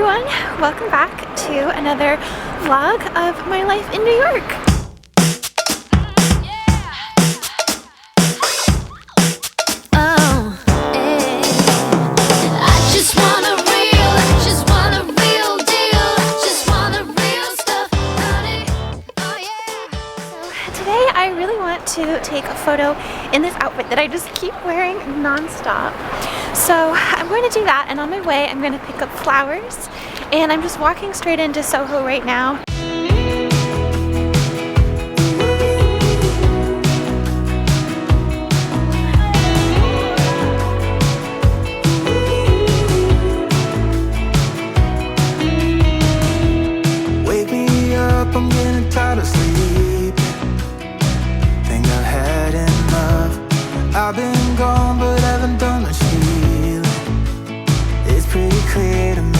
everyone, welcome back to another vlog of my life in New York. Today I really want to take a photo in this outfit that I just keep wearing non-stop. So I'm going to do that, and on my way I'm going to pick up flowers, and I'm just walking straight into Soho right now. Wake me up, I'm getting tired of sleeping. Think I've had enough. I've been gone but haven't done much healing. It's pretty clear to me,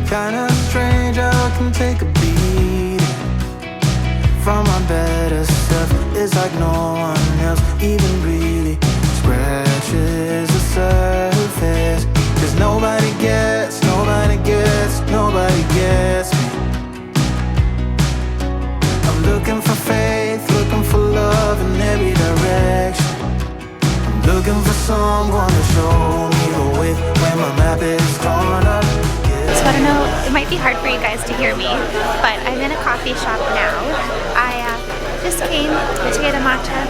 kinda strange how I can take a beating from my better self. It's like no one else even really scratches the surface. Cause nobody gets me. I'm looking for faith, looking for love in every direction. I'm looking for someone to show me the way when my map is torn up. So I don't know, it might be hard for you guys to hear me, but I'm in a coffee shop now. I just came to get a matcha,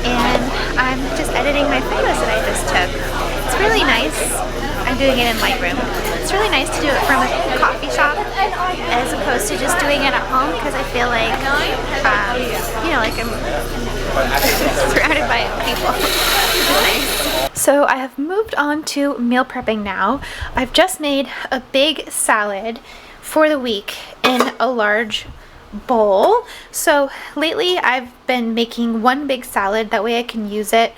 and I'm just editing my photos that I just took. It's really nice. I'm doing it in Lightroom. It's really nice to do it from a coffee shop as opposed to just doing it at home, because I feel like, you know, like I'm surrounded by people, which is nice. So I have moved on to meal prepping now. I've just made a big salad for the week in a large bowl. So lately I've been making one big salad, that way I can use it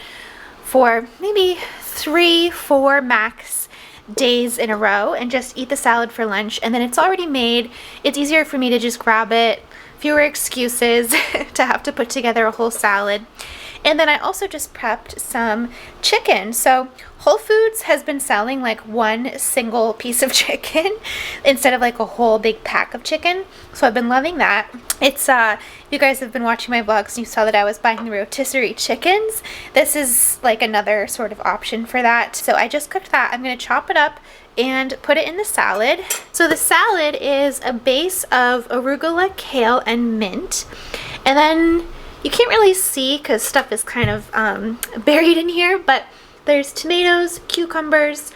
for maybe 3-4 max days in a row and just eat the salad for lunch, and then it's already made. It's easier for me to just grab it, fewer excuses to have to put together a whole salad. And then I also just prepped some chicken. So Whole Foods has been selling like one single piece of chicken instead of like a whole big pack of chicken. So I've been loving that. It's if you guys have been watching my vlogs, you saw that I was buying the rotisserie chickens. This is like another sort of option for that. So I just cooked that. I'm going to chop it up and put it in the salad. So the salad is a base of arugula, kale, and mint. And then you can't really see because stuff is kind of buried in here, but there's tomatoes, cucumbers,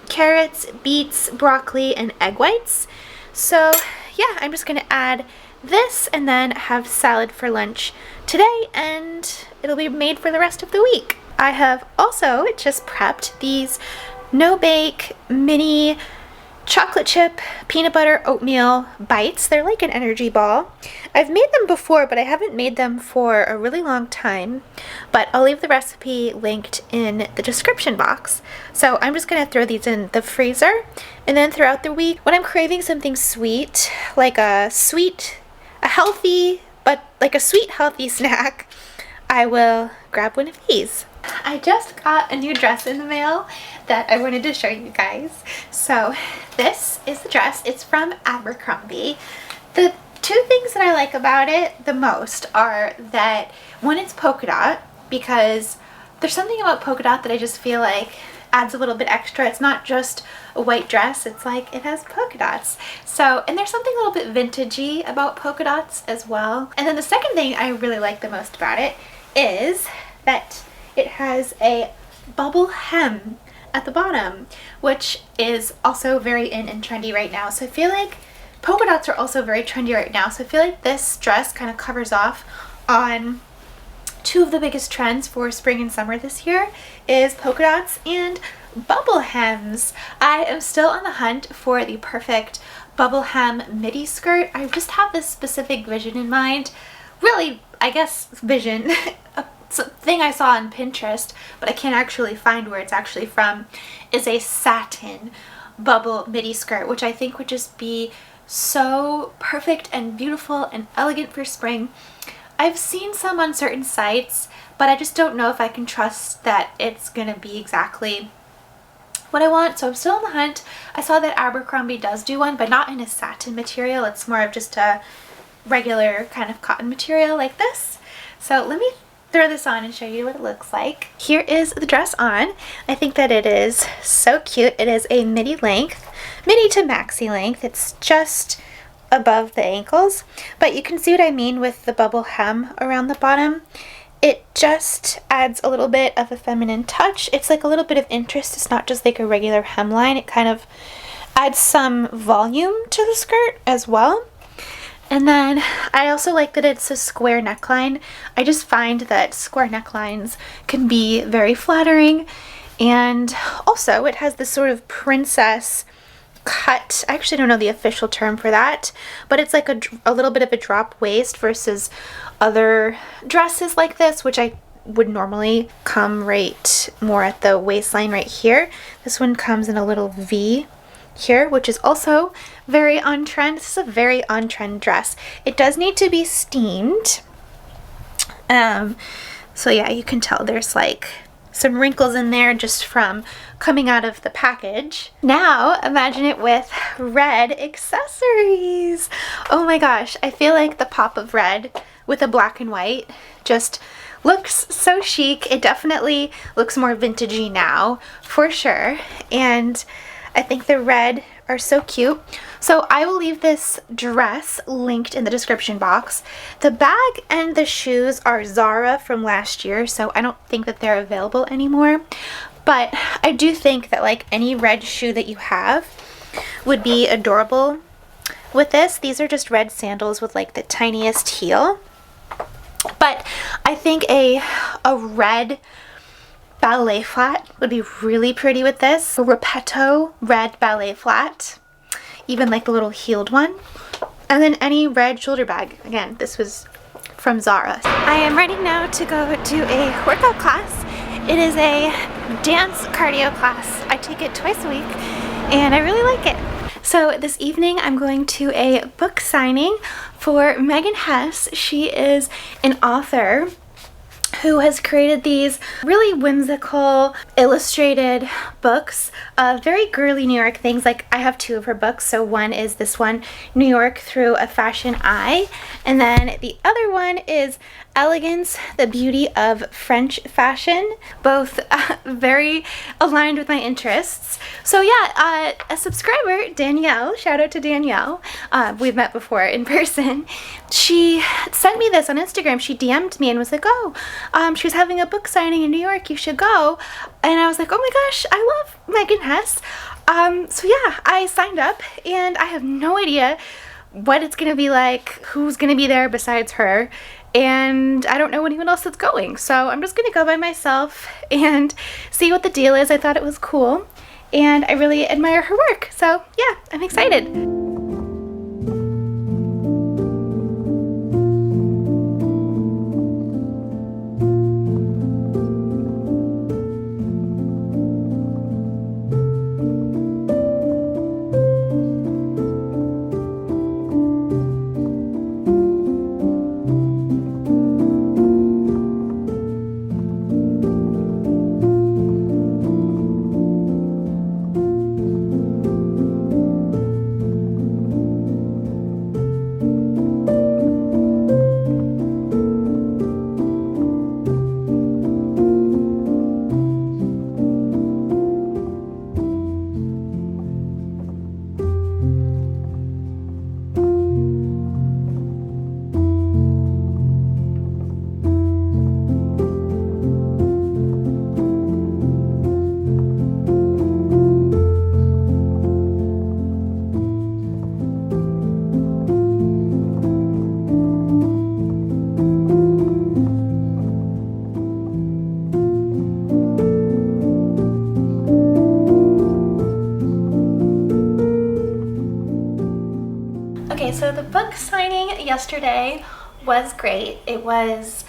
carrots, beets, broccoli, and egg whites. So yeah, I'm just gonna add this and then have salad for lunch today, and it'll be made for the rest of the week. I have also just prepped these no-bake mini chocolate chip peanut butter oatmeal bites. They're like an energy ball. I've made them before, but I haven't made them for a really long time, but I'll leave the recipe linked in the description box. So I'm just gonna throw these in the freezer, and then throughout the week when I'm craving something sweet, like a healthy snack, I will grab one of these. I just got a new dress in the mail that I wanted to show you guys. So this is the dress. It's from Abercrombie. The two things that I like about it the most are that, one, it's polka dot, because there's something about polka dot that I just feel like adds a little bit extra. It's not just a white dress, it's like it has polka dots. So, and there's something a little bit vintagey about polka dots as well. And then the second thing I really like the most about it is that it has a bubble hem at the bottom, which is also very in and trendy right now. So I feel like polka dots are also very trendy right now. So I feel like this dress kind of covers off on two of the biggest trends for spring and summer this year, is polka dots and bubble hems. I am still on the hunt for the perfect bubble hem midi skirt. I just have this specific vision in mind. Really, I guess vision. Thing I saw on Pinterest, but I can't actually find where it's actually from, is a satin bubble midi skirt, which I think would just be so perfect and beautiful and elegant for spring. I've seen some on certain sites, but I just don't know if I can trust that it's gonna be exactly what I want. So I'm still on the hunt. I saw that Abercrombie does do one, but not in a satin material. It's more of just a regular kind of cotton material like this. So let me throw this on and show you what it looks like. Here is the dress on. I think that it is so cute. It is a midi length, midi to maxi length. It's just above the ankles, but you can see what I mean with the bubble hem around the bottom. It just adds a little bit of a feminine touch. It's like a little bit of interest. It's not just like a regular hemline. It kind of adds some volume to the skirt as well. And then I also like that it's a square neckline. I just find that square necklines can be very flattering, and also it has this sort of princess cut. I actually don't know the official term for that, but it's like a little bit of a drop waist versus other dresses like this, which I would normally come right more at the waistline right here. This one comes in a little V here, which is also very on trend. This is a very on trend dress. It does need to be steamed. So yeah, you can tell there's like some wrinkles in there just from coming out of the package. Now imagine it with red accessories. Oh my gosh, I feel like the pop of red with a black and white just looks so chic. It definitely looks more vintagey now for sure, and I think the red are so cute. So I will leave this dress linked in the description box. The bag and the shoes are Zara from last year, so I don't think that they're available anymore. But I do think that like any red shoe that you have would be adorable with this. These are just red sandals with like the tiniest heel. But I think a red ballet flat would be really pretty with this. A Repetto red ballet flat, even like the little heeled one. And then any red shoulder bag. Again, this was from Zara. I am ready now to go to a workout class. It is a dance cardio class. I take it twice a week and I really like it. So this evening I'm going to a book signing for Megan Hess. She is an author who has created these really whimsical illustrated books of very girly New York things. Like I have two of her books. So one is this one, New York Through a Fashion Eye, and then the other one is Elegance, the Beauty of French Fashion. Both very aligned with my interests. So yeah, a subscriber, Danielle, shout out to Danielle, we've met before in person. She sent me this on Instagram. She DM'd me and was like, oh, she was having a book signing in New York, you should go. And I was like, oh my gosh, I love Megan Hess. So yeah, I signed up and I have no idea what it's gonna be like, who's gonna be there besides her, and I don't know anyone else that's going. So I'm just gonna go by myself and see what the deal is. I thought it was cool and I really admire her work. So yeah, I'm excited. Okay, so the book signing yesterday was great. It was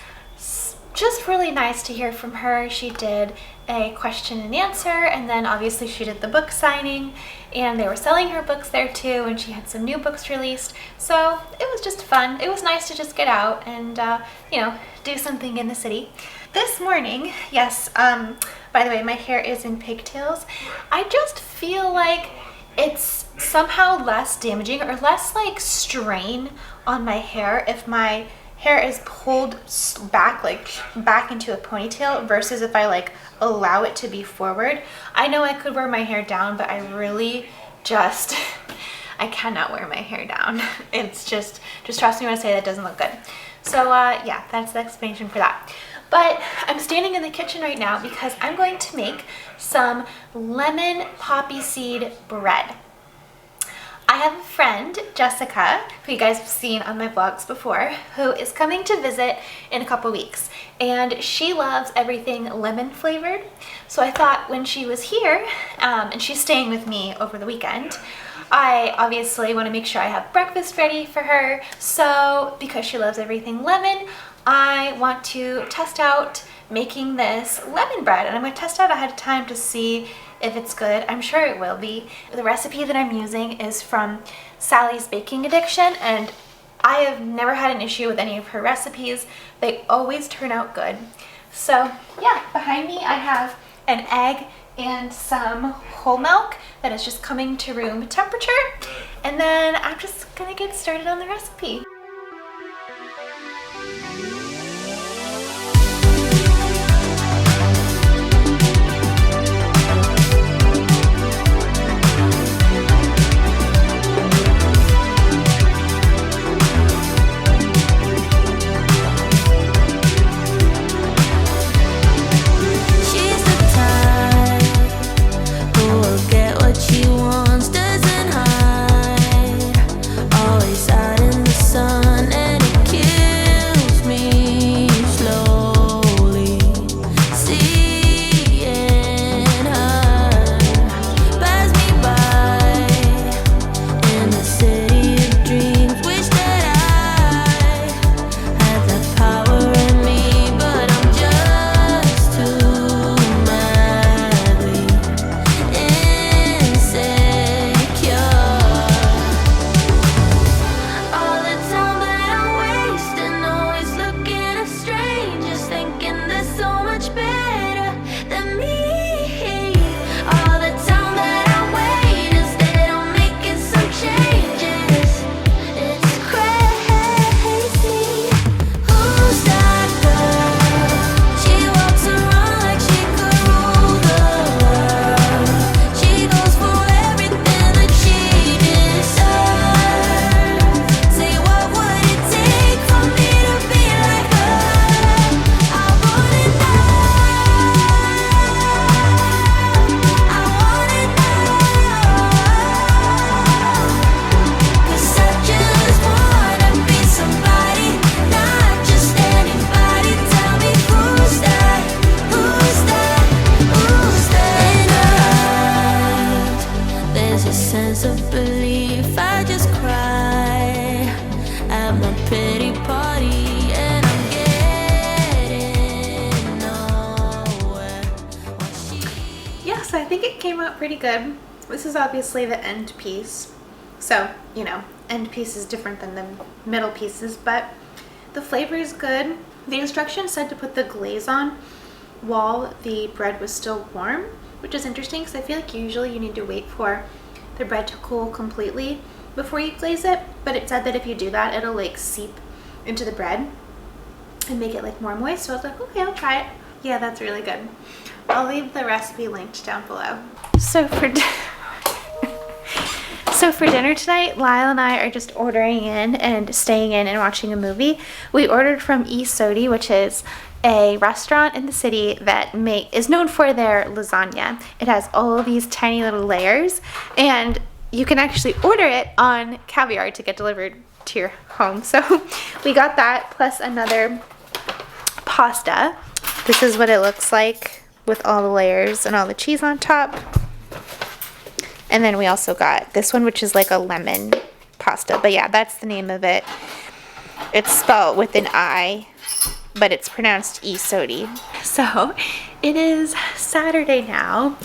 just really nice to hear from her. She did a question and answer, and then obviously she did the book signing, and they were selling her books there too, and she had some new books released. So it was just fun. It was nice to just get out and you know, do something in the city. This morning, yes, By the way, my hair is in pigtails. I just feel like it's somehow less damaging or less like strain on my hair if my hair is pulled back, like back into a ponytail, versus if I like allow it to be forward. I know I could wear my hair down, but I really just I cannot wear my hair down. It's just trust me when I say that doesn't look good. So yeah, that's the explanation for that. But I'm standing in the kitchen right now because I'm going to make some lemon poppy seed bread. I have a friend, Jessica, who you guys have seen on my vlogs before, who is coming to visit in a couple weeks, and she loves everything lemon flavored. So I thought when she was here, and she's staying with me over the weekend, I obviously want to make sure I have breakfast ready for her. So because she loves everything lemon, I want to test out making this lemon bread, and I'm going to test out ahead of time to see if it's good. I'm sure it will be. The recipe that I'm using is from Sally's Baking Addiction, and I have never had an issue with any of her recipes. They always turn out good. So yeah, behind me I have an egg and some whole milk that is just coming to room temperature, and then I'm just gonna get started on the recipe. So I think it came out pretty good. This is obviously the end piece. So, you know, end piece is different than the middle pieces, but the flavor is good. The instructions said to put the glaze on while the bread was still warm, which is interesting because I feel like usually you need to wait for the bread to cool completely before you glaze it, but it said that if you do that, it'll like seep into the bread and make it like more moist. So I was like, okay, I'll try it. Yeah, that's really good. I'll leave the recipe linked down below. So for dinner tonight, Lyle and I are just ordering in and staying in and watching a movie. We ordered from Sodi, which is a restaurant in the city that is known for their lasagna. It has all of these tiny little layers, and you can actually order it on Caviar to get delivered to your home. So we got that plus another pasta. This is what it looks like with all the layers and all the cheese on top. And then we also got this one, which is like a lemon pasta. But yeah, that's the name of it. It's spelled with an I, but it's pronounced Sodi. So it is Saturday now.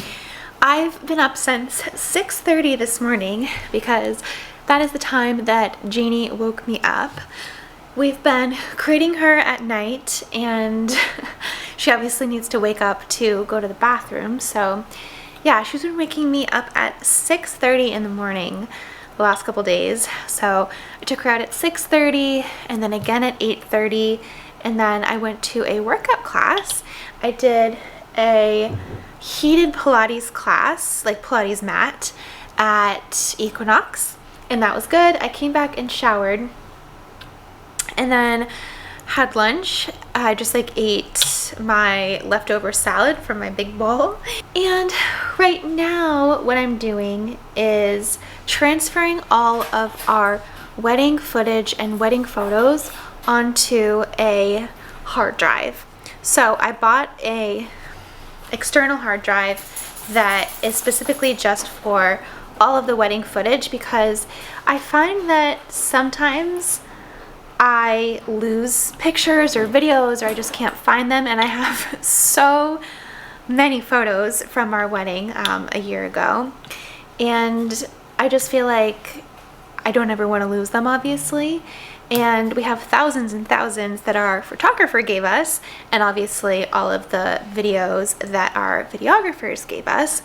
I've been up since 6:30 this morning because that is the time that Janie woke me up. We've been crating her at night, and she obviously needs to wake up to go to the bathroom. So yeah, she's been waking me up at 6:30 in the morning the last couple days. So I took her out at 6:30 and then again at 8:30, and then I went to a workout class. I did a heated Pilates class, like Pilates mat, at Equinox, and that was good. I came back and showered and then had lunch. I just like ate my leftover salad from my big bowl. And right now what I'm doing is transferring all of our wedding footage and wedding photos onto a hard drive. So I bought a external hard drive that is specifically just for all of the wedding footage, because I find that sometimes I lose pictures or videos, or I just can't find them, and I have so many photos from our wedding a year ago, and I just feel like I don't ever want to lose them, obviously. And we have thousands and thousands that our photographer gave us, and obviously all of the videos that our videographers gave us.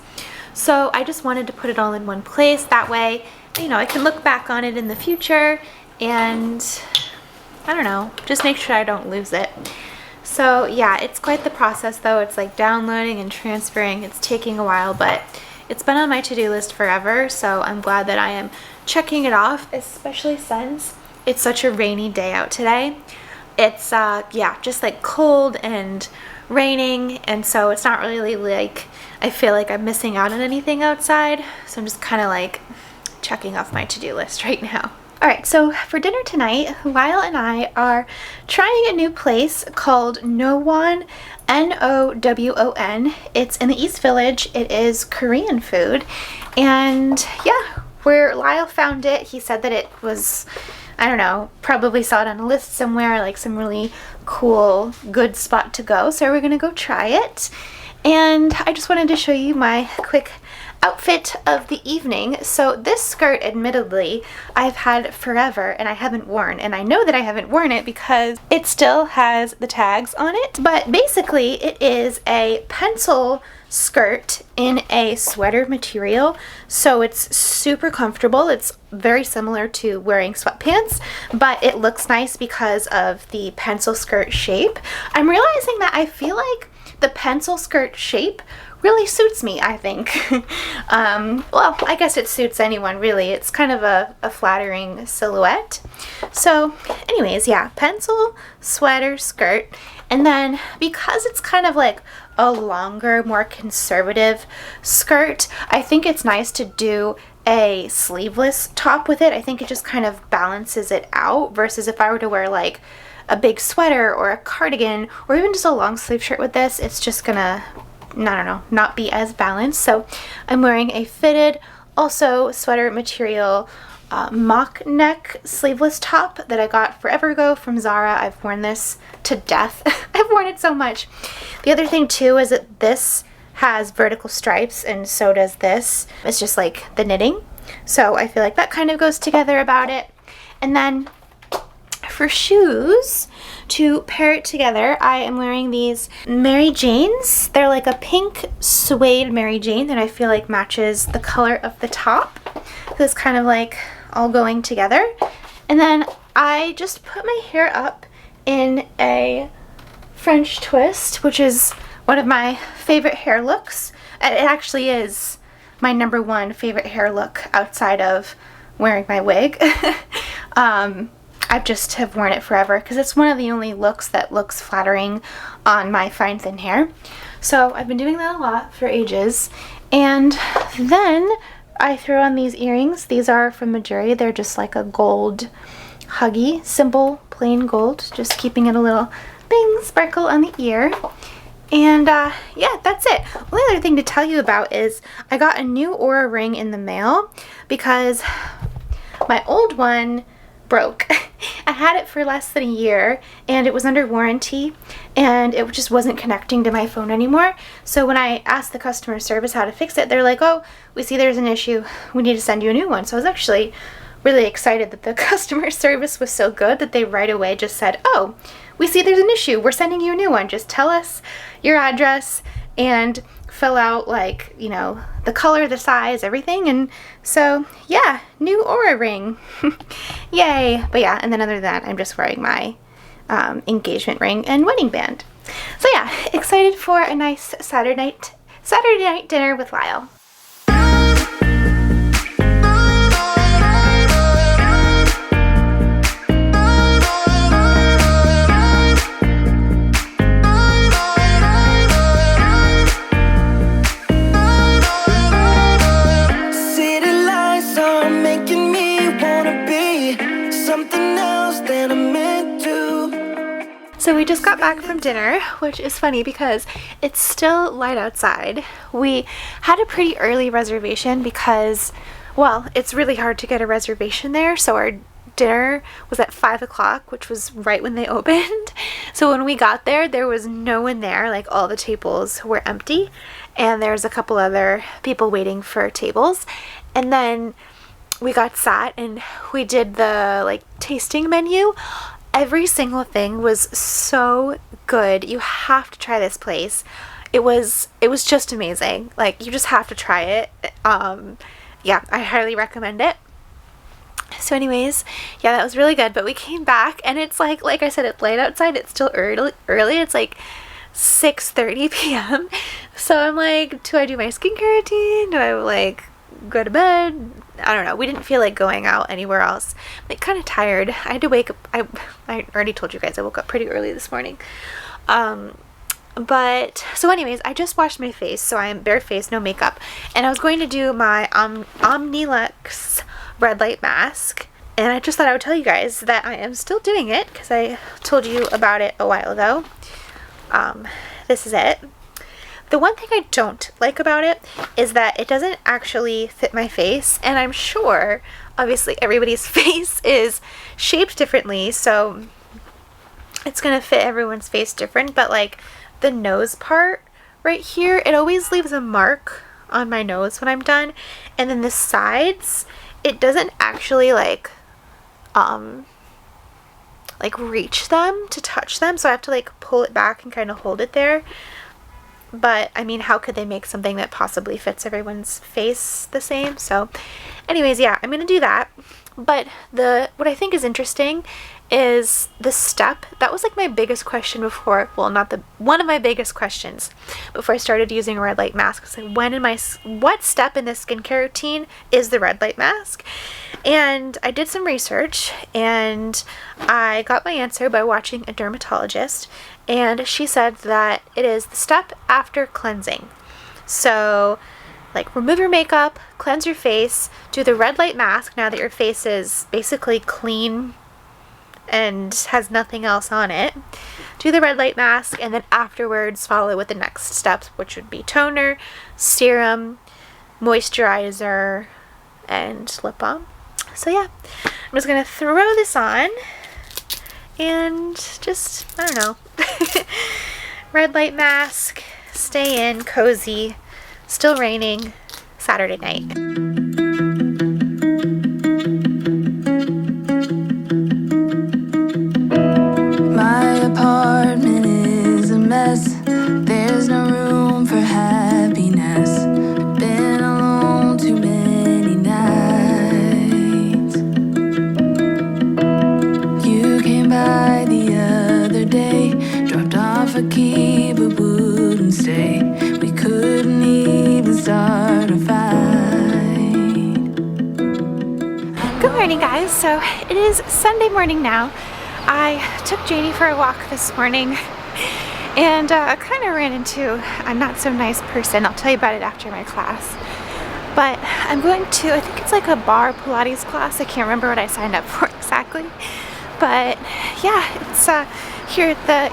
So I just wanted to put it all in one place. That way, you know, I can look back on it in the future and, I don't know, just make sure I don't lose it. So yeah, it's quite the process though. It's like downloading and transferring. It's taking a while, but it's been on my to-do list forever. So I'm glad that I am checking it off, especially since it's such a rainy day out today. It's yeah, just like cold and raining, and so it's not really like I feel like I'm missing out on anything outside. So I'm just kind of like checking off my to-do list right now. Alright, so for dinner tonight, Lyle and I are trying a new place called Nowon, Nowon. It's in the East Village. It is Korean food, and yeah, where Lyle found it, he said that it was, I don't know, probably saw it on a list somewhere, like some really cool, good spot to go. So we're gonna go try it. And I just wanted to show you my quick outfit of the evening. So this skirt, admittedly, I've had forever and I haven't worn. And I know that I haven't worn it because it still has the tags on it. But basically, it is a pencil skirt in a sweater material, so it's super comfortable. It's very similar to wearing sweatpants, but it looks nice because of the pencil skirt shape. I'm realizing that I feel like the pencil skirt shape really suits me, I think. Well, I guess it suits anyone really. It's kind of a flattering silhouette. So anyways, yeah, pencil sweater skirt. And then because it's kind of like a longer, more conservative skirt, I think it's nice to do a sleeveless top with it. I think it just kind of balances it out, versus if I were to wear like a big sweater or a cardigan or even just a long sleeve shirt with this, it's just gonna, I don't know, not be as balanced. So I'm wearing a fitted, also sweater material, mock neck sleeveless top that I got forever ago from Zara. I've worn this to death. I've worn it so much. The other thing too is that this has vertical stripes, and so does this. It's just like the knitting. So I feel like that kind of goes together about it. And then for shoes, to pair it together, I am wearing these Mary Janes. They're like a pink suede Mary Jane that I feel like matches the color of the top. So it's kind of like all going together. And then I just put my hair up in a French twist, which is one of my favorite hair looks. It actually is my #1 favorite hair look outside of wearing my wig. I just have worn it forever because it's one of the only looks that looks flattering on my fine thin hair. So I've been doing that a lot for ages. And then I threw on these earrings. These are from Majuri. They're just like a gold huggy, simple, plain gold, just keeping it a little bing sparkle on the ear. And yeah, that's it. Only other thing to tell you about is I got a new Aura ring in the mail because my old one broke. I had it for less than a year and it was under warranty and it just wasn't connecting to my phone anymore. So when I asked the customer service how to fix it, they're like, oh, we see there's an issue. We need to send you a new one. So I was actually really excited that the customer service was so good that they right away just said, oh, we see there's an issue. We're sending you a new one. Just tell us your address and fill out, like, you know, the color, the size, everything. And so yeah, new Aura ring. Yay. But yeah, and then other than that, I'm just wearing my engagement ring and wedding band. So yeah, excited for a nice Saturday night dinner with Lyle. So we just got back from dinner, which is funny because it's still light outside. We had a pretty early reservation because, well, it's really hard to get a reservation there. So our dinner was at 5 o'clock, which was right when they opened. So when we got there, there was no one there. Like, all the tables were empty. And there's a couple other people waiting for tables. And then we got sat and we did the, like, tasting menu. Every single thing was so good. You have to try this place. It was just amazing. Like, you just have to try it. Yeah, I highly recommend it. So anyways, yeah, that was really good. But we came back and it's like I said, it's late outside. It's still early. It's like 6:30 p.m. So I'm like, do I do my skincare routine? Do I, like, go to bed? I don't know. We didn't feel like going out anywhere else. I'm, like, kind of tired. I had to wake up. I already told you guys I woke up pretty early this morning. But so anyways, I just washed my face, so I am barefaced, no makeup, and I was going to do my Omnilux red light mask, and I just thought I would tell you guys that I am still doing it because I told you about it a while ago. This is it. The one thing I don't like about it is that it doesn't actually fit my face, and I'm sure, obviously, everybody's face is shaped differently, so it's gonna fit everyone's face different, but, like, the nose part right here, it always leaves a mark on my nose when I'm done, and then the sides, it doesn't actually, like reach them to touch them, so I have to, like, pull it back and kind of hold it there. But, I mean, how could they make something that possibly fits everyone's face the same? So, anyways, yeah, I'm going to do that. But what I think is interesting is the step. That was, like, my biggest question before. Well, not one of my biggest questions before I started using a red light mask. So, what step in this skincare routine is the red light mask? And I did some research, and I got my answer by watching a dermatologist. And she said that it is the step after cleansing. So, like, remove your makeup, cleanse your face, do the red light mask now that your face is basically clean and has nothing else on it. Do the red light mask, and then afterwards follow with the next steps, which would be toner, serum, moisturizer, and lip balm. So yeah, I'm just going to throw this on. And just, I don't know, red light mask, stay in, cozy, still raining, Saturday night. My apartment is a mess. There's no room for happiness. Been alone too many nights. You came by the other day, dropped off a key but wouldn't stay. We couldn't even start a fight. Good morning, guys. So it is Sunday morning now. I took Janie for a walk this morning and kind of ran into a not so nice person. I'll tell you about it after my class. But I'm going to, I think it's like a bar Pilates class. I can't remember what I signed up for exactly. But yeah, it's here at the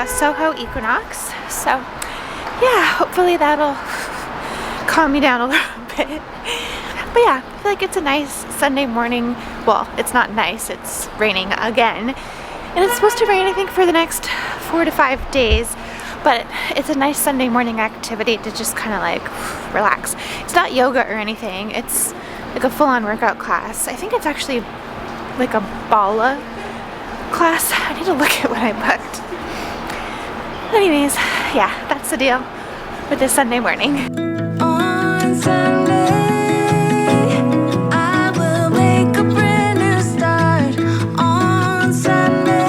Soho Equinox. So yeah, hopefully that'll calm me down a little bit. But yeah, I feel like it's a nice Sunday morning. Well, it's not nice, it's raining again. And it's supposed to rain, I think, for the next 4 to 5 days. But it's a nice Sunday morning activity to just kind of like relax. It's not yoga or anything. It's like a full-on workout class. I think it's actually like a Bala class. I need to look at what I booked. Anyways, yeah, that's the deal with this Sunday morning. On Sunday, I will make a brand new start. On Sunday,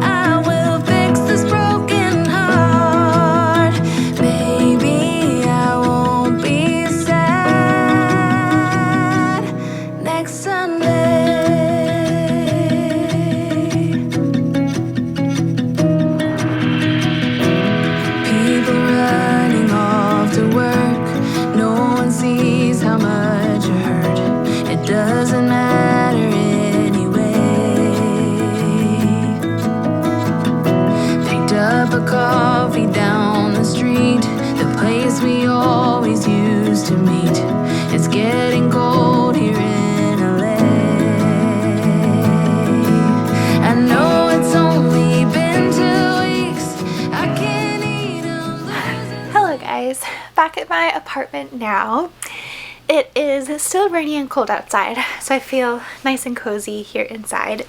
I will fix this broken heart. Maybe I won't be sad next Sunday. People running off to work. No one sees how much you hurt. It doesn't matter anyway. Picked up a coffee down the street, the place we always used to meet. It's getting cold here in LA. I know it's only been 2 weeks. I can't eat Hello guys, back at my apartment now. It is still rainy and cold outside, so I feel nice and cozy here inside.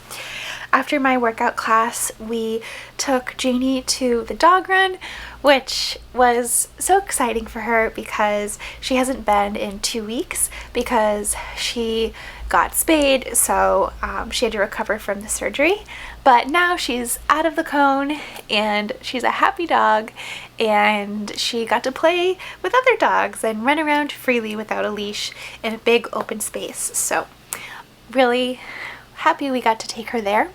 After my workout class, we took Janie to the dog run, which was so exciting for her because she hasn't been in 2 weeks because she got spayed, so she had to recover from the surgery. But now she's out of the cone and she's a happy dog, and she got to play with other dogs and run around freely without a leash in a big open space. So really happy we got to take her there.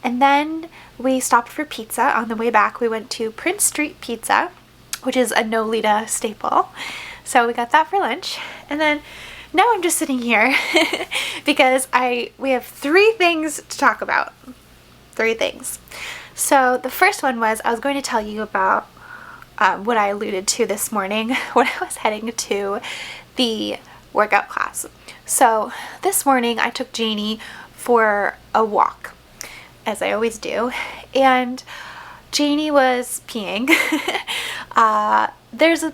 And then we stopped for pizza. On the way back, we went to Prince Street Pizza, which is a Nolita staple. So we got that for lunch. And then now I'm just sitting here because we have 3 things to talk about. 3 things. So the first one was I was going to tell you about what I alluded to this morning when I was heading to the workout class. So this morning I took Janie for a walk, as I always do, and Janie was peeing. There's a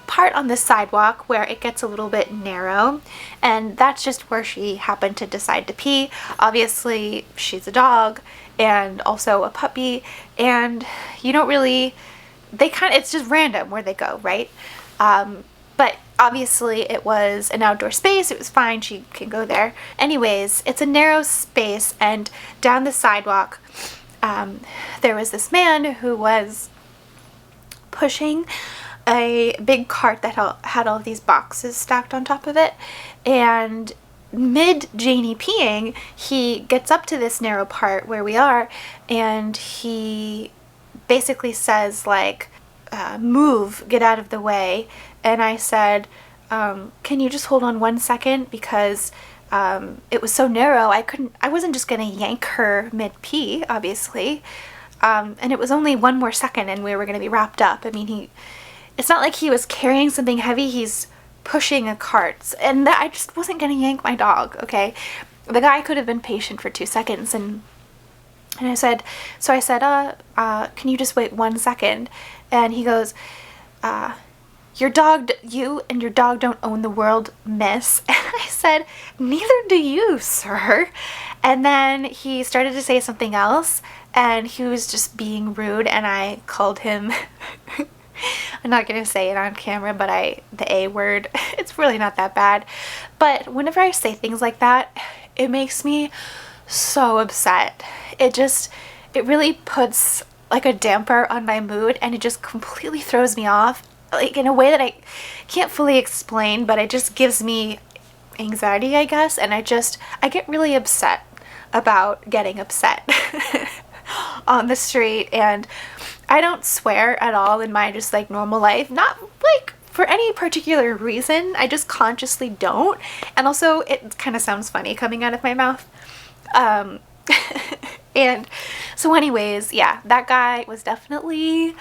part on the sidewalk where it gets a little bit narrow, and that's just where she happened to decide to pee. Obviously she's a dog and also a puppy, and you don't really, it's just random where they go, right? But obviously it was an outdoor space, it was fine, she can go there. Anyways, it's a narrow space, and down the sidewalk there was this man who was pushing a big cart that had all of these boxes stacked on top of it, and mid Janie peeing, he gets up to this narrow part where we are, and he basically says like, move, get out of the way. And I said, can you just hold on 1 second, because it was so narrow, I wasn't just gonna yank her mid pee, obviously. And it was only 1 more second and we were gonna be wrapped up. I mean, it's not like he was carrying something heavy, he's pushing a cart, and I just wasn't gonna yank my dog, okay? The guy could have been patient for 2 seconds, and I said, can you just wait 1 second? And he goes, you and your dog don't own the world, miss. And I said, neither do you, sir. And then he started to say something else, and he was just being rude, and I called him I'm not gonna say it on camera, but the A word. It's really not that bad, but whenever I say things like that, it makes me so upset. It really puts like a damper on my mood, and it just completely throws me off, like in a way that I can't fully explain, but it just gives me anxiety, I guess, and I get really upset about getting upset on the street. And I don't swear at all in my just like normal life, not like for any particular reason, I just consciously don't, and also it kind of sounds funny coming out of my mouth. And so anyways, yeah, that guy was definitely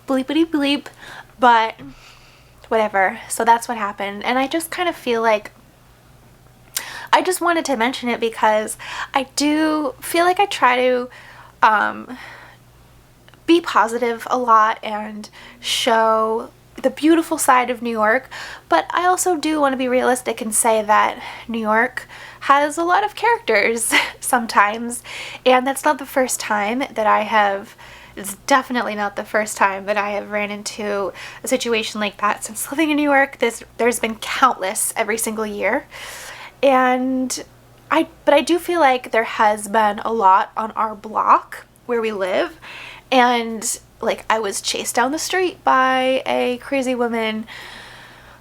bleepity bleep, but whatever. So that's what happened, and I just kind of feel like I just wanted to mention it because I do feel like I try to be positive a lot and show the beautiful side of New York, but I also do want to be realistic and say that New York has a lot of characters sometimes, and that's not the first time that I have, it's definitely not the first time that I have ran into a situation like that since living in New York. There's been countless every single year, and but I do feel like there has been a lot on our block where we live, and like I was chased down the street by a crazy woman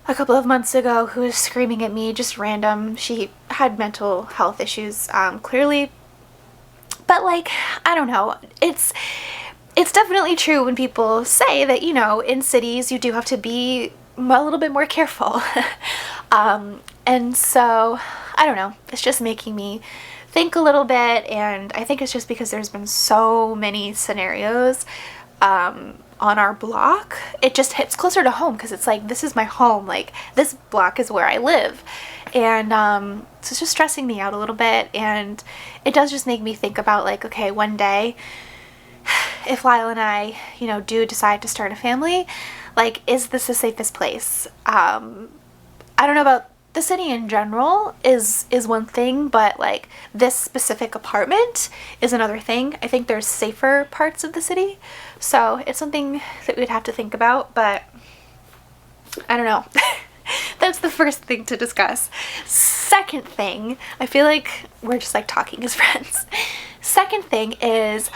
a couple of months ago who was screaming at me, just random. She had mental health issues, clearly, but like, I don't know, it's definitely true when people say that, you know, in cities you do have to be a little bit more careful. And so I don't know, it's just making me think a little bit, and I think it's just because there's been so many scenarios on our block. It just hits closer to home because it's like, this is my home, like this block is where I live, and so it's just stressing me out a little bit, and it does just make me think about like, okay, one day if Lyle and I, you know, do decide to start a family, like, is this the safest place? I don't know about the city in general is one thing, but like this specific apartment is another thing. I think there's safer parts of the city, so it's something that we'd have to think about, but I don't know. That's the first thing to discuss. Second thing, I feel like we're just like talking as friends. Second thing is,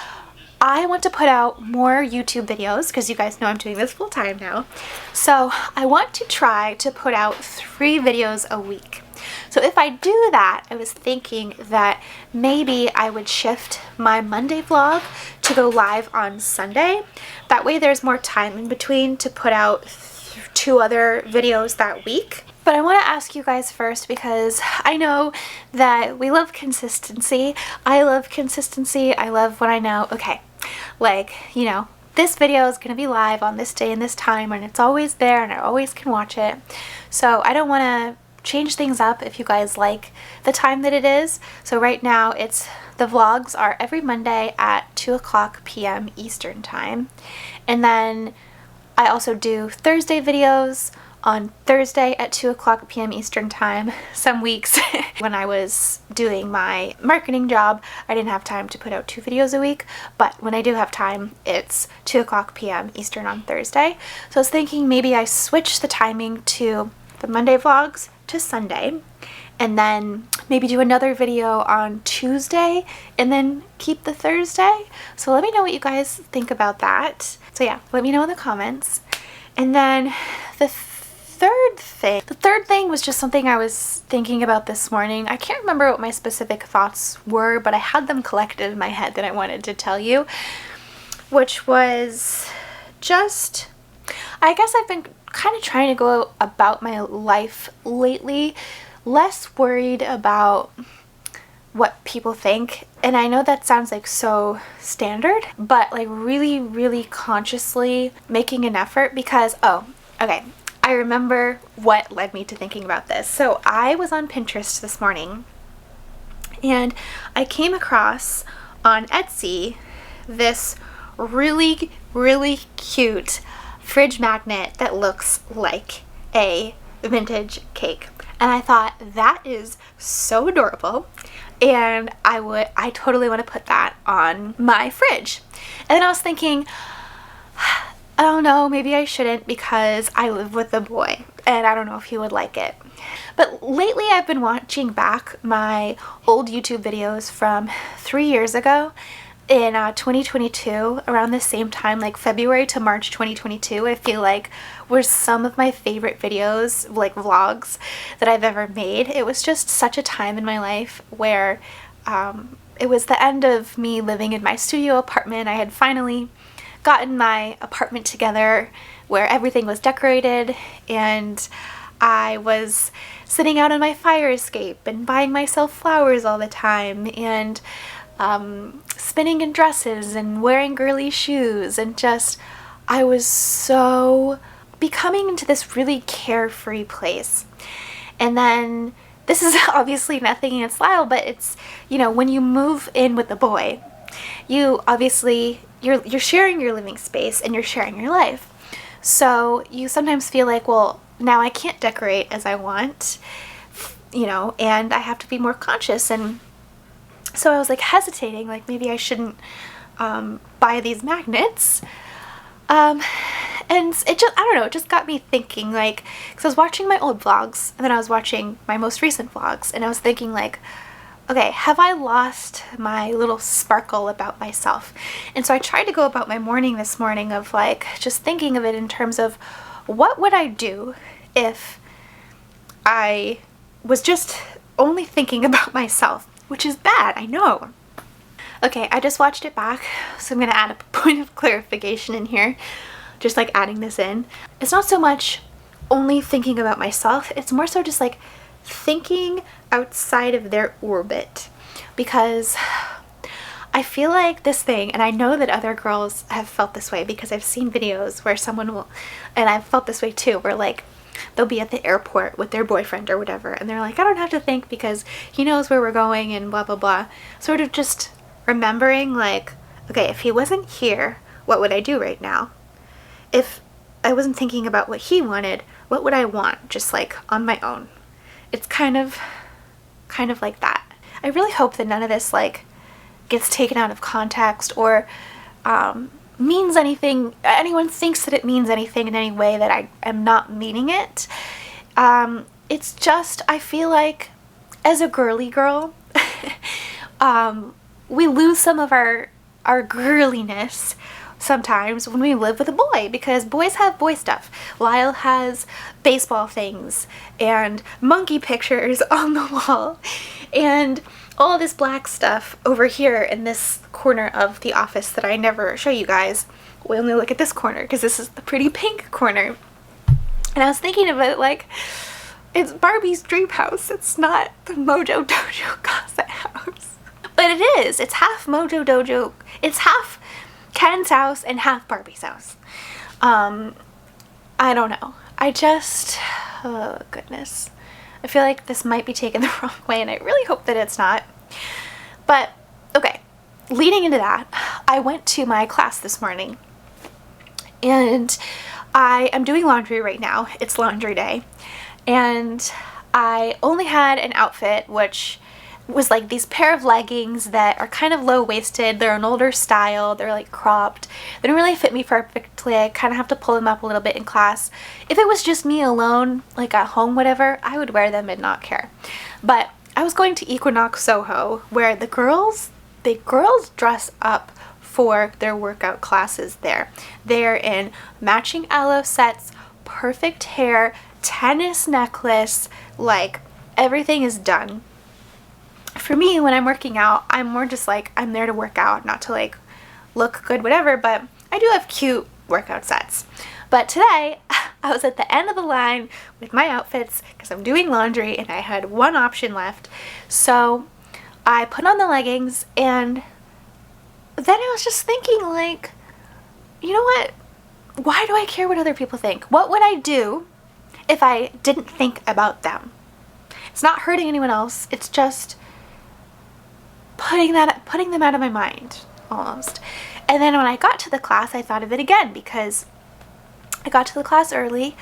I want to put out more YouTube videos because you guys know I'm doing this full time now. So I want to try to put out 3 videos a week. So if I do that, I was thinking that maybe I would shift my Monday vlog to go live on Sunday. That way there's more time in between to put out 2 other videos that week. But I want to ask you guys first, because I know that we love consistency. I love consistency. I love when I know, okay, like, you know, this video is going to be live on this day and this time, and it's always there and I always can watch it. So I don't want to change things up if you guys like the time that it is. So right now the vlogs are every Monday at 2:00 p.m. Eastern time. And then I also do Thursday videos on Thursday at 2:00 p.m. Eastern time. Some weeks when I was doing my marketing job, I didn't have time to put out 2 videos a week, but when I do have time, it's 2:00 p.m. Eastern on Thursday. So I was thinking maybe I switch the timing to the Monday vlogs to Sunday, and then maybe do another video on Tuesday and then keep the Thursday. So let me know what you guys think about that. So yeah, let me know in the comments. And then the third thing was just something I was thinking about this morning. I can't remember what my specific thoughts were, but I had them collected in my head that I wanted to tell you, which was just, I guess I've been kind of trying to go about my life lately less worried about what people think. And I know that sounds like so standard, but like really, really consciously making an effort because, oh, okay, I remember what led me to thinking about this. So I was on Pinterest this morning and I came across on Etsy this really, really cute fridge magnet that looks like a vintage cake. And I thought, that is so adorable, and I totally want to put that on my fridge. And then I was thinking, I don't know, maybe I shouldn't because I live with a boy and I don't know if he would like it. But lately I've been watching back my old YouTube videos from 3 years ago. In 2022, around the same time, like February to March 2022, I feel like were some of my favorite videos, like vlogs, that I've ever made. It was just such a time in my life where it was the end of me living in my studio apartment. I had finally gotten my apartment together where everything was decorated, and I was sitting out on my fire escape and buying myself flowers all the time, and spinning in dresses and wearing girly shoes, and just I was so becoming into this really carefree place. And then this is obviously nothing against Lyle, but it's, you know, when you move in with a boy, you obviously you're sharing your living space and you're sharing your life. So you sometimes feel like, well, now I can't decorate as I want, you know, and I have to be more conscious. And so I was like hesitating, like maybe I shouldn't buy these magnets. And it just, I don't know, it just got me thinking, like, because I was watching my old vlogs, and then I was watching my most recent vlogs, and I was thinking, like, okay, have I lost my little sparkle about myself? And so I tried to go about my morning this morning of, like, just thinking of it in terms of what would I do if I was just only thinking about myself, which is bad, I know. Okay, I just watched it back, so I'm gonna add a point of clarification in here, just like adding this in. It's not so much only thinking about myself, it's more so just like thinking outside of their orbit, because I feel like this thing, and I know that other girls have felt this way because I've seen videos where someone will, and I've felt this way too, where like they'll be at the airport with their boyfriend or whatever, and they're like, I don't have to think because he knows where we're going and blah blah blah. Sort of just remembering, like, okay, if he wasn't here, what would I do right now? If I wasn't thinking about what he wanted, what would I want, just like on my own? It's kind of like that. I really hope that none of this like gets taken out of context or means anything, anyone thinks that it means anything in any way that I am not meaning it. It's just, I feel like as a girly girl, we lose some of our girliness sometimes when we live with a boy, because boys have boy stuff. Lyle has baseball things and monkey pictures on the wall and all this black stuff over here in this corner of the office that I never show you guys. We only look at this corner because this is the pretty pink corner. And I was thinking of it like, it's Barbie's dream house. It's not the Mojo Dojo Closet house. But it is. It's half Mojo Dojo. It's half Ken's house and half Barbie's house. I don't know. I just, oh goodness. I feel like this might be taken the wrong way, and I really hope that it's not. But, okay. Leading into that, I went to my class this morning, and I am doing laundry right now. It's laundry day. And I only had an outfit, which was like these pair of leggings that are kind of low-waisted. They're an older style. They're like cropped. They don't really fit me perfectly. I kind of have to pull them up a little bit in class. If it was just me alone, like at home, whatever, I would wear them and not care. But I was going to Equinox Soho, where the girls dress up for their workout classes there. They're in matching aloe sets, perfect hair, tennis necklace, like everything is done. For me, when I'm working out, I'm more just like, I'm there to work out, not to like look good, whatever, but I do have cute workout sets. But today, I was at the end of the line with my outfits because I'm doing laundry and I had one option left. So I put on the leggings, and then I was just thinking, like, you know what? Why do I care what other people think? What would I do if I didn't think about them? It's not hurting anyone else. It's just putting them out of my mind, almost. And then when I got to the class, I thought of it again, because I got to the class early.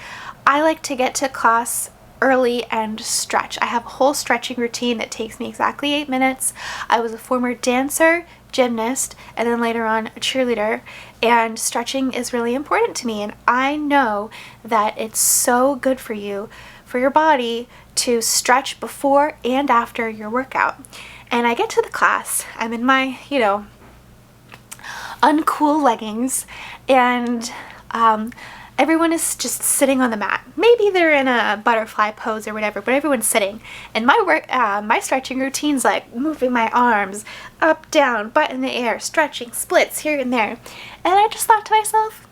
I like to get to class early and stretch. I have a whole stretching routine that takes me exactly 8 minutes. I was a former dancer, gymnast, and then later on a cheerleader, and stretching is really important to me, and I know that it's so good for you, for your body, to stretch before and after your workout. And I get to the class, I'm in my, you know, uncool leggings, and everyone is just sitting on the mat. Maybe they're in a butterfly pose or whatever, but everyone's sitting. And my stretching routine's like moving my arms up, down, butt in the air, stretching, splits here and there. And I just thought to myself,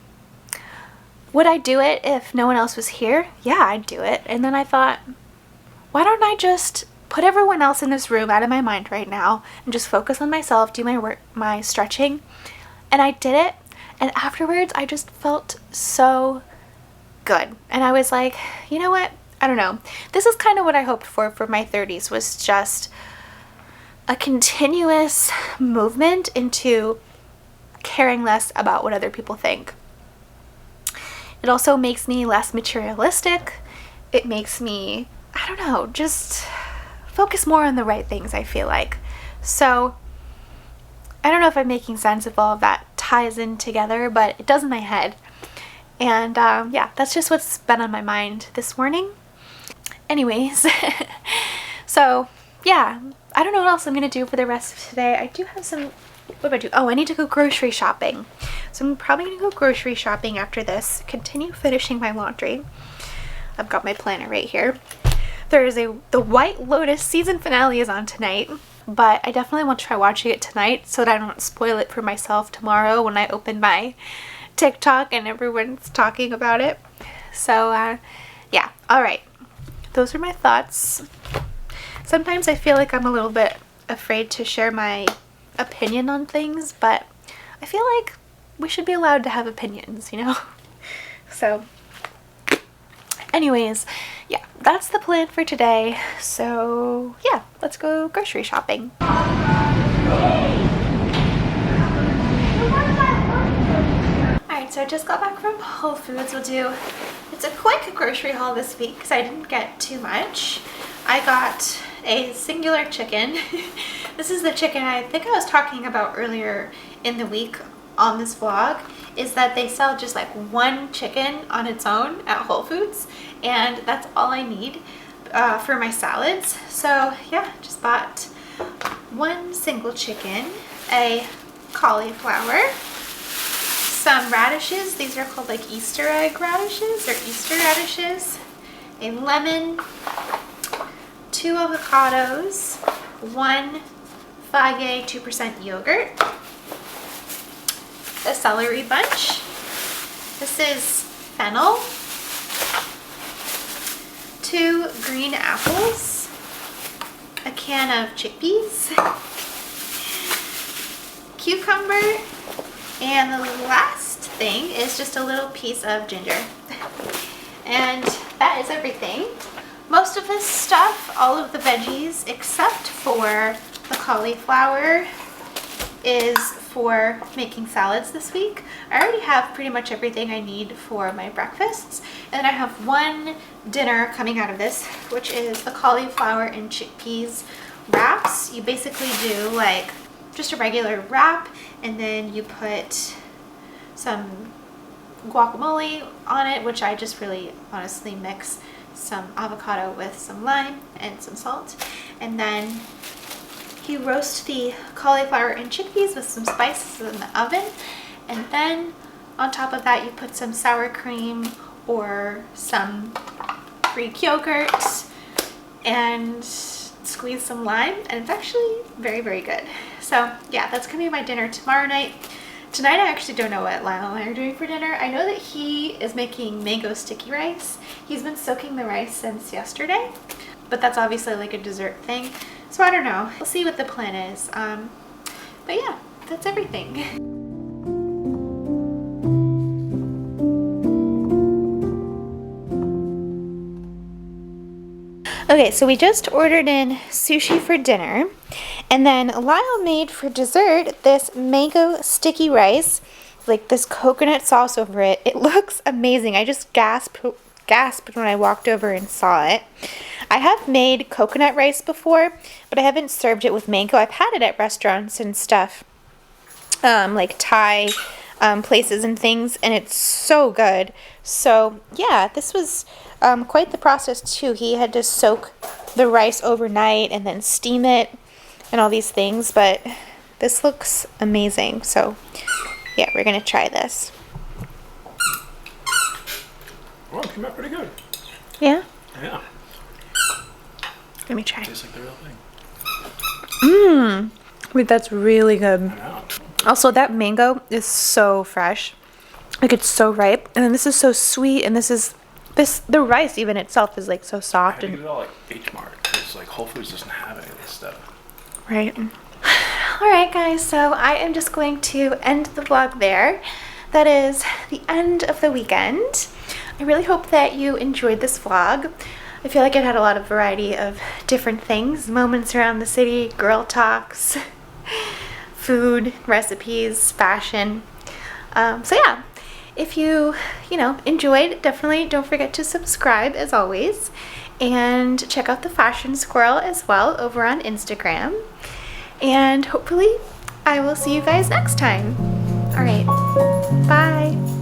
would I do it if no one else was here? Yeah, I'd do it. And then I thought, why don't I just put everyone else in this room out of my mind right now and just focus on myself, do my work, my stretching. And I did it. And afterwards, I just felt so good. And I was like, you know what? I don't know. This is kind of what I hoped for my 30s, was just a continuous movement into caring less about what other people think. It also makes me less materialistic. It makes me, I don't know, just focus more on the right things, I feel like. So I don't know if I'm making sense if all of that ties in together, but it does in my head. And yeah, that's just what's been on my mind this morning. Anyways, so yeah, I don't know what else I'm gonna do for the rest of today. I do have some, what do I do? Oh, I need to go grocery shopping. So I'm probably gonna go grocery shopping after this, continue finishing my laundry. I've got my planner right here. The White Lotus season finale is on tonight, but I definitely want to try watching it tonight so that I don't spoil it for myself tomorrow when I open my TikTok and everyone's talking about it. So yeah, all right. Those are my thoughts. Sometimes I feel like I'm a little bit afraid to share my opinion on things, but I feel like we should be allowed to have opinions, you know? So anyways, yeah, that's the plan for today. So yeah, let's go grocery shopping. Alright, so I just got back from Whole Foods. It's a quick grocery haul this week because I didn't get too much. I got a singular chicken. This is the chicken I think I was talking about earlier in the week on this vlog, is that they sell just like one chicken on its own at Whole Foods, and that's all I need for my salads. So yeah, just bought one single chicken, a cauliflower, some radishes. These are called like Easter egg radishes or Easter radishes, a lemon, 2 avocados, 1 Fage 2% yogurt, a celery bunch. This is fennel, 2 green apples, a can of chickpeas, cucumber, and the last thing is just a little piece of ginger. And that is everything. Most of this stuff, all of the veggies except for the cauliflower, is for making salads this week. I already have pretty much everything I need for my breakfasts, and I have one dinner coming out of this, which is the cauliflower and chickpeas wraps. You basically do like just a regular wrap, and then you put some guacamole on it, which I just really honestly mix some avocado with some lime and some salt, and then you roast the cauliflower and chickpeas with some spices in the oven, and then on top of that you put some sour cream or some Greek yogurt and squeeze some lime, and it's actually very, very good. So yeah, that's gonna be my dinner tomorrow night. Tonight I actually don't know what Lyle and I are doing for dinner. I know that he is making mango sticky rice. He's been soaking the rice since yesterday, but that's obviously like a dessert thing. So I don't know. We'll see what the plan is. But yeah, that's everything. Okay, so we just ordered in sushi for dinner, and then Lyle made for dessert this mango sticky rice, like this coconut sauce over it. It looks amazing. I just gasped when I walked over and saw it. I have made coconut rice before, but I haven't served it with mango. I've had it at restaurants and stuff, like Thai places and things, and it's so good. So yeah, this was quite the process too. He had to soak the rice overnight and then steam it and all these things, but this looks amazing. So yeah, we're gonna try this. Well, it came out pretty good. Yeah? Yeah. Let me try. Tastes like the real thing. Wait, that's really good. I know. Also, that mango is so fresh. Like, it's so ripe. And then this is so sweet, and the rice even itself is like so I soft. had to And get it all like H Mart because like Whole Foods doesn't have any of this stuff. right. Alright guys, so I am just going to end the vlog there. That is the end of the weekend. I really hope that you enjoyed this vlog. I feel like it had a lot of variety of different things, moments around the city, girl talks, food, recipes, fashion. So yeah, if you enjoyed, definitely don't forget to subscribe as always, and check out the Fashion Squirrel as well over on Instagram. And hopefully I will see you guys next time. All right, bye.